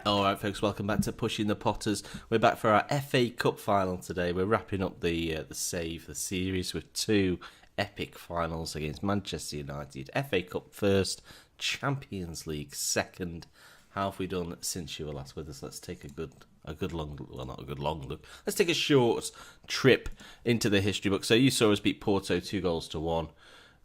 All right, folks, welcome back to Pushing the Potters. We're back for our FA Cup final today. We're wrapping up the series with two epic finals against Manchester United. FA Cup first, Champions League second. How have we done since you were last with us? Let's take a good long, well, not a good long look. Let's take a short trip into the history book. So you saw us beat Porto 2-1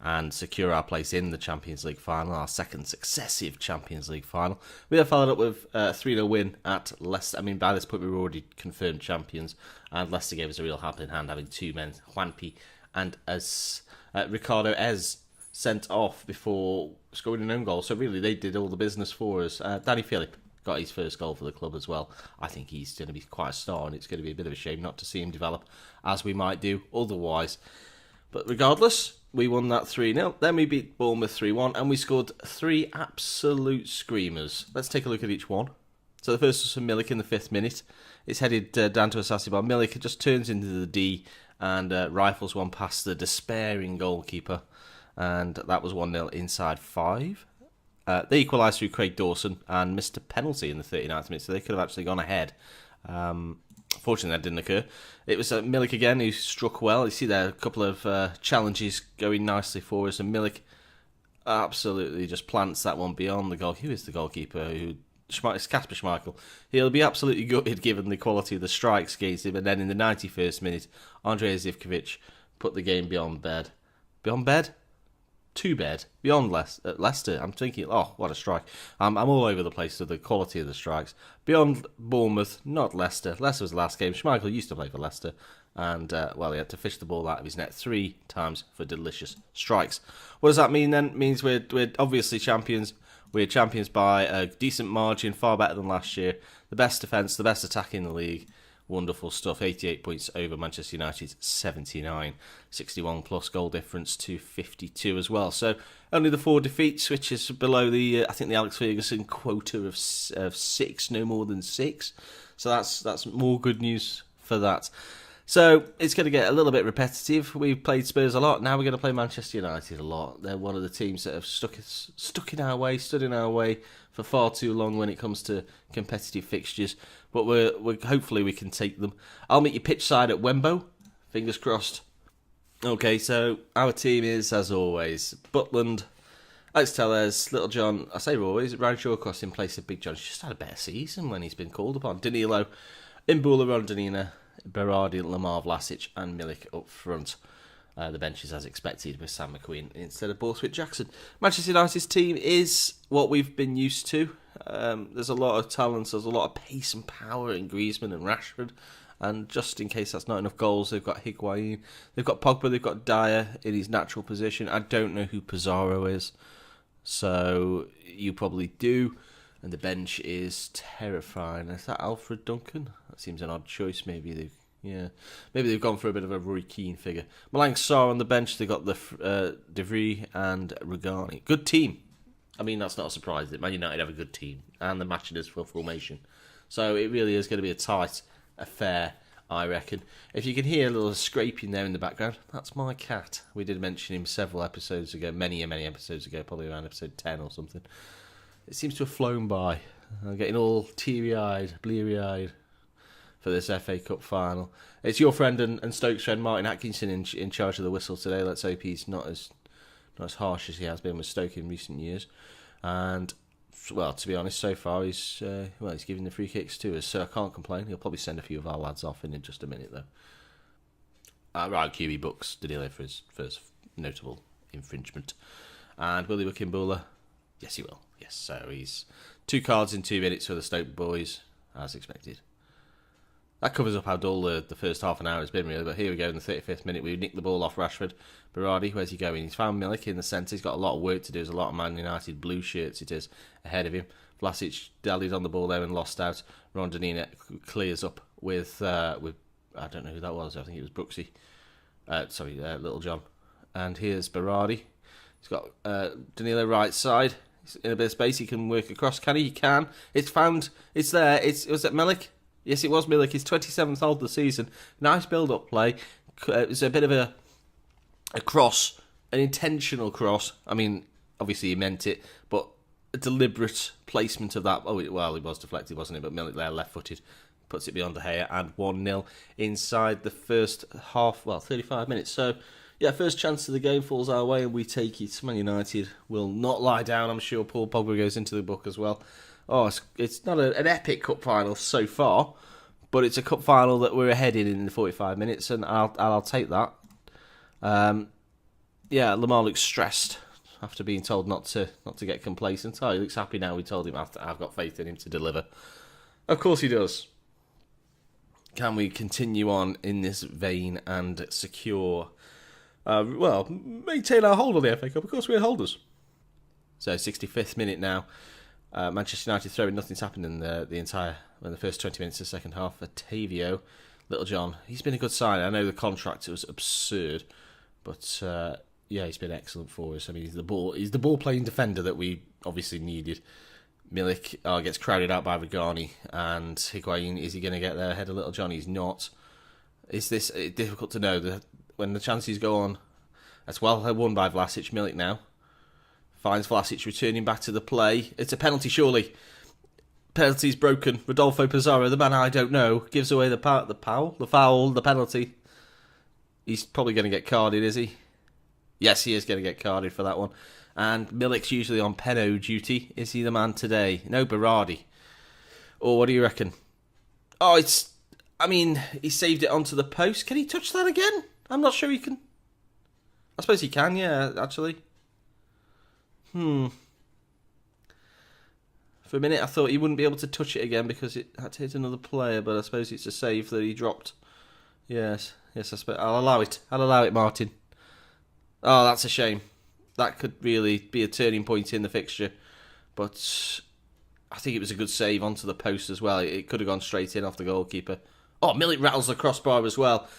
and secure our place in the Champions League final, our second successive Champions League final. We have followed up with a 3-0 win at Leicester. I mean, by this point, we were already confirmed champions, and Leicester gave us a real helping hand, having two men, Juanpi and Ricardo Ez, sent off before scoring an own goal. So really, they did all the business for us. Danny Phillip got his first goal for the club as well. I think he's going to be quite a star, and it's going to be a bit of a shame not to see him develop as we might do otherwise. But regardless, we won that 3-0. Then we beat Bournemouth 3-1, and we scored three absolute screamers. Let's take a look at each one. So the first was from Milik in the 5th minute. It's headed down to Asasi by Milik. It just turns into the D and rifles one past the despairing goalkeeper. And that was 1-0 inside 5. They equalised through Craig Dawson and missed a penalty in the 39th minute, so they could have actually gone ahead. Fortunately, that didn't occur. It was Milik again who struck well. You see there a couple of challenges going nicely for us, and Milik absolutely just plants that one beyond the goal. Who is the goalkeeper? It's Kasper Schmeichel. He'll be absolutely gutted given the quality of the strikes against him. And then in the 91st minute, Andrei Zivkovic put the game beyond bed. Beyond bed? To bed, beyond Leicester. I'm thinking, oh, what a strike. I'm all over the place with the quality of the strikes. Beyond Bournemouth, not Leicester. Leicester was the last game. Schmeichel used to play for Leicester. And, he had to fish the ball out of his net 3 times for delicious strikes. What does that mean then? It means we're obviously champions. We're champions by a decent margin, far better than last year. The best defence, the best attack in the league. Wonderful stuff. 88 points over Manchester United's 79. 61 plus goal difference to 52 as well. So only the 4 defeats, which is below the I think the Alex Ferguson quota of 6, no more than 6. So that's more good news for that. So it's going to get a little bit repetitive. We've played Spurs a lot. Now we're going to play Manchester United a lot. They're one of the teams that have stood in our way for far too long when it comes to competitive fixtures. But we're hopefully we can take them. I'll meet you pitch side at Wembley. Fingers crossed. Okay, so our team is, as always, Butland, Alex Tellez, Little John, I say always, Ryan Shawcross in place of Big John. He's just had a better season when he's been called upon. Danilo, Imbula, Rondonina, Berardi, Lamar Vlasic and Milik up front. The bench is as expected with Sam McQueen instead of Borthwick Jackson. Manchester United's team is what we've been used to. There's a lot of talent, there's a lot of pace and power in Griezmann and Rashford. And just in case that's not enough goals, they've got Higuain, they've got Pogba, they've got Dyer in his natural position. I don't know who Pizarro is, so you probably do. And the bench is terrifying. Is that Alfred Duncan? That seems an odd choice. Maybe they've gone for a bit of a Roy Keane figure. Malang Sarr on the bench. They got the De Vries and Rugani. Good team. I mean, that's not a surprise that Man United have a good team, and they're matching us for formation. So it really is going to be a tight affair, I reckon. If you can hear a little scraping there in the background, that's my cat. We did mention him several episodes ago, many episodes ago, probably around episode 10 or something. It seems to have flown by. I'm getting all teary-eyed, bleary-eyed for this FA Cup final. It's your friend and Stoke's friend Martin Atkinson in charge of the whistle today. Let's hope he's not as harsh as he has been with Stoke in recent years. And, well, to be honest, so far he's giving the free kicks to us, so I can't complain. He'll probably send a few of our lads off in just a minute, though. Right, QB books Danilo for his first notable infringement. And will he book Imbula? Yes, he will. Yes, so he's 2 cards in 2 minutes for the Stoke boys, as expected. That covers up how dull the first half an hour has been, really. But here we go in the 35th minute. We nicked the ball off Rashford. Berardi, where's he going? He's found Milik in the centre. He's got a lot of work to do. There's a lot of Man United blue shirts it is ahead of him. Vlasic dallied on the ball there and lost out. Rondonina clears up with I don't know who that was. I think it was Brooksy. Little John. And here's Berardi. He's got Danilo right side. He's in a bit of space. He can work across. Can he? He can. It's found. It's there. Was it Milik? Yes, it was Milik. His 27th goal of the season. Nice build-up play. It was a bit of a cross, an intentional cross. I mean, obviously he meant it, but a deliberate placement of that. Oh, well, it was deflected, wasn't it? But Milik there, left-footed, puts it beyond De Gea, and 1-0 inside the first half, 35 minutes. So, yeah, first chance of the game falls our way, and we take it. Man United will not lie down. I'm sure Paul Pogba goes into the book as well. Oh, it's not an epic cup final so far, but it's a cup final that we're ahead in the 45 minutes, and I'll take that. Lamar looks stressed after being told not to get complacent. Oh, he looks happy now. We told him I've got faith in him to deliver. Of course he does. Can we continue on in this vein and secure, maintain our hold on the FA Cup? Of course we're holders. So 65th minute now. Manchester United throwing, nothing's happened in the first 20 minutes of the second half. Otavio, Little John, he's been a good sign. I know the contract was absurd, but he's been excellent for us. I mean, he's the ball playing defender that we obviously needed. Milik gets crowded out by Regani, and Higuain, is he going to get there ahead of Little John? He's not. Is this difficult to know? When the chances go on, that's well won by Vlasic. Milik now finds Vlasic returning back to the play. It's a penalty, surely. Penalty's broken. Rodolfo Pizarro, the man I don't know, gives away the foul, the penalty. He's probably going to get carded, is he? Yes, he is going to get carded for that one. And Milik's usually on Peno duty. Is he the man today? No, Berardi. Or what do you reckon? Oh, he saved it onto the post. Can he touch that again? I'm not sure he can. I suppose he can, yeah, actually. For a minute I thought he wouldn't be able to touch it again because it had to hit another player, but I suppose it's a save that he dropped. Yes, I suppose. I'll allow it, Martin. Oh, that's a shame. That could really be a turning point in the fixture. But I think it was a good save onto the post as well. It could have gone straight in off the goalkeeper. Oh, Milik rattles the crossbar as well.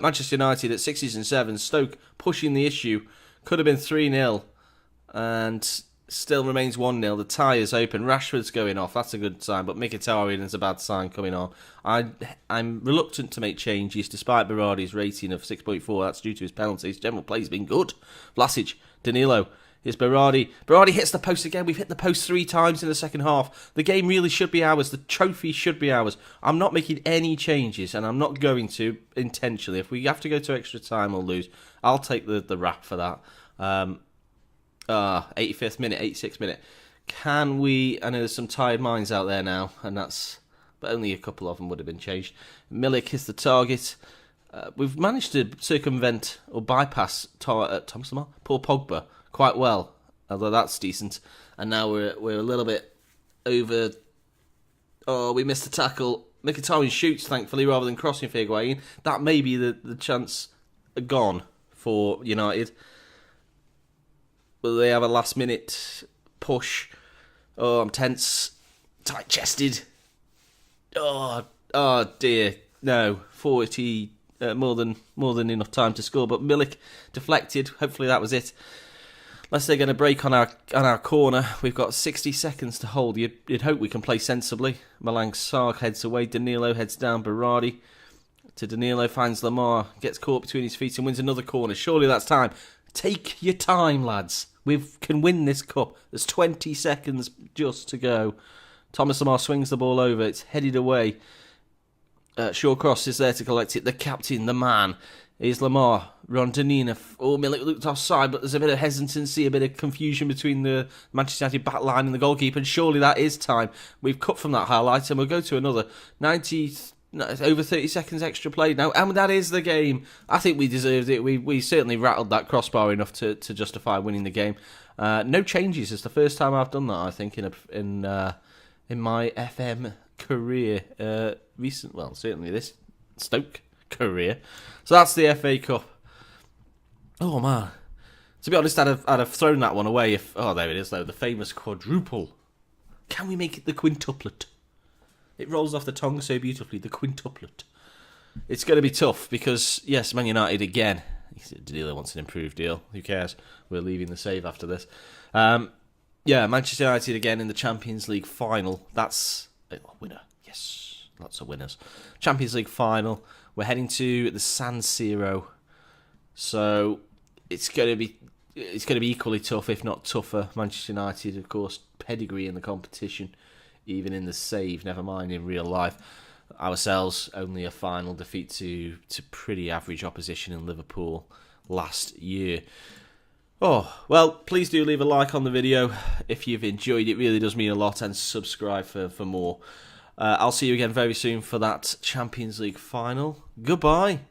Manchester United at 6s and 7s. Stoke pushing the issue. Could have been 3-0. And still remains 1-0. The tie is open. Rashford's going off. That's a good sign. But Mkhitaryan is a bad sign coming on. I'm reluctant to make changes despite Berardi's rating of 6.4. That's due to his penalties. General play's been good. Vlasic, Danilo. Here's Berardi. Berardi hits the post again. We've hit the post 3 times in the second half. The game really should be ours. The trophy should be ours. I'm not making any changes, and I'm not going to intentionally. If we have to go to extra time or lose, I'll take the rap for that. 85th minute, 86th minute. Can we... I know there's some tired minds out there now, but only a couple of them would have been changed. Milik is the target. We've managed to circumvent or bypass Thomas Lamar, Paul Pogba, quite well, although that's decent. And now we're a little bit over... Oh, we missed the tackle. Mkhitaryan shoots, thankfully, rather than crossing for Higuain. That may be the chance gone for United. But they have a last-minute push. Oh, I'm tense. Tight-chested. Oh dear. No, 40... more than enough time to score, but Milik deflected. Hopefully that was it. Unless they're going to break on our corner, we've got 60 seconds to hold. You'd hope we can play sensibly. Malang Sarr heads away. Danilo heads down. Berardi to Danilo, finds Lamar, gets caught between his feet and wins another corner. Surely that's time. Take your time, lads. We can win this cup. There's 20 seconds just to go. Thomas Lamar swings the ball over. It's headed away. Shawcross is there to collect it. The captain, the man, is Lamar. Rondinina. Oh, Milik looked offside, but there's a bit of hesitancy, a bit of confusion between the Manchester United back line and the goalkeeper, and surely that is time. We've cut from that highlight, and we'll go to another over 30 seconds extra play now, and that is the game. I think we deserved it. We certainly rattled that crossbar enough to justify winning the game. No changes. It's the first time I've done that, I think, in my FM career, certainly this Stoke career. So that's the FA Cup. Oh man, to be honest, I'd have thrown that one away if... Oh, there it is though, the famous quadruple. Can we make it the quintuplet? It rolls off the tongue so beautifully, the quintuplet. It's going to be tough because, yes, Man United again. Danilo wants an improved deal. Who cares? We're leaving the save after this. Manchester United again in the Champions League final. That's a winner. Yes, lots of winners. Champions League final. We're heading to the San Siro. So it's going to be equally tough, if not tougher. Manchester United, of course, pedigree in the competition, even in the save, never mind in real life. Ourselves, only a final defeat to pretty average opposition in Liverpool last year. Oh, well, please do leave a like on the video if you've enjoyed it. It really does mean a lot, and subscribe for more. I'll see you again very soon for that Champions League final. Goodbye.